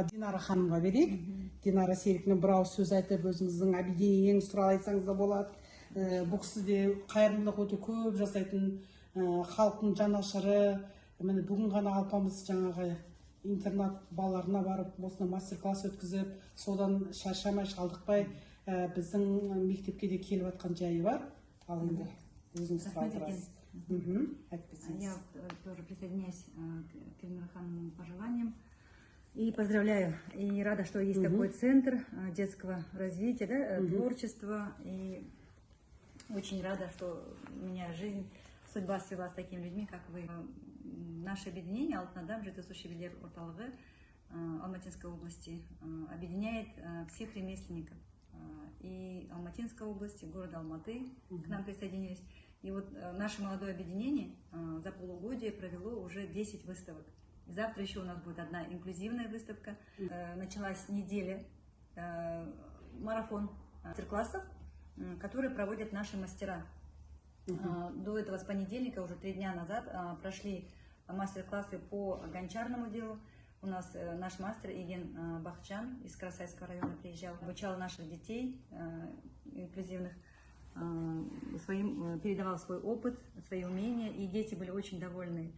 Динара ханымға берейік. Динара Серікмен бір ауыз сөз айтып, өзіңіздің объединениеңіз туралы айтсаңыз да болады. Бұл кісі де қайырымдылық өте көп жасайтын халықтың жанашыры. Міне бүгін ғана алпамыс жаңағы интернат балаларына барып, осында мастер-класс өткізіп, содан шаршамай, шалдықпай біздің мектепке де келіп жатқан жайы бар. Ал енді өзіңіз қалдырасыз. Я тоже присоединяюсь к Эльмира Хановым пожеланиям. И поздравляю, и рада, что есть такой центр детского развития, да, творчества. И очень рада, что у меня жизнь, судьба свела с такими людьми, как вы. Наше объединение «Алтын адам» жетісу билер орталығы Алматинской области объединяет всех ремесленников. И Алматинской области, города Алматы к нам присоединились. И вот наше молодое объединение за полугодие провело уже 10 выставок. Завтра еще у нас будет одна инклюзивная выставка. Началась неделя, марафон мастер-классов, которые проводят наши мастера. До этого с понедельника, уже 3 дня назад, прошли мастер-классы по гончарному делу. У нас наш мастер Иген Бахчан из Карасайского района приезжал, обучал наших детей инклюзивных, передавал свой опыт, свои умения, и дети были очень довольны